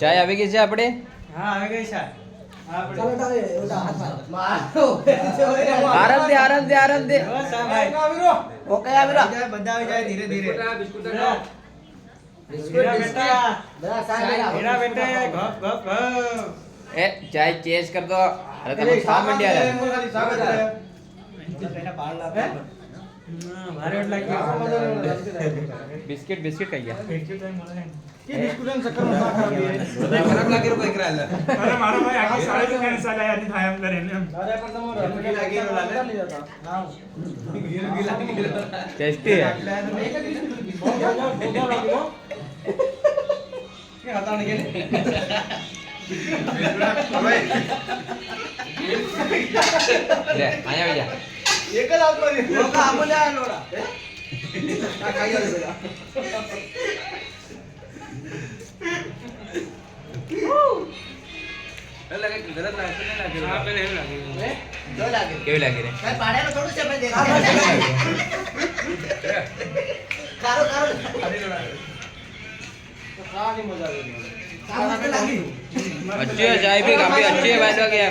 ચાય આવી ગઈ છે આપણે? હા આવી ગઈ છે. આરામ દે આરામ દે આરામ દે. બસ આ ભાઈ ઓકે આવીરો. બધા આવી જાય ધીરે ધીરે. બિસ્કુટ હીરા બેટા ગપ ગપ ગપ. એ ચાય ચેન્જ કર દો. અરે તમે ખા મંડ્યા રે. મારે એટલા ગયો. બિસ્કિટ બિસ્કિટ ખાઈ ગયા. બિસ્કિટ તો મળે ને. ખરાબ લાગે રો કઈ કરાલે અરે મારો ભાઈ આખી સાડી તો કેન્સલ આયા ની થાય એમ કરીને એમ. ટેસ્ટી હે. કે હતા ને કે લે આયા આવી જા. એક જ આપો ને લોકો આપો લે આ લોડા આ ખાઈ જાય બેટા એટલે કે ગલત લાગે ને લાગે હા પેલે એમ લાગે હે જો લાગે કેવી લાગી રે? કઈ પાડેલો થોડું છે મેં દેખા કારો કારો ખાલી લોડા તો ખાવાની મજા આવે સામે લાગી अच्छी है चाय भी काफी अच्छी है वैसे क्या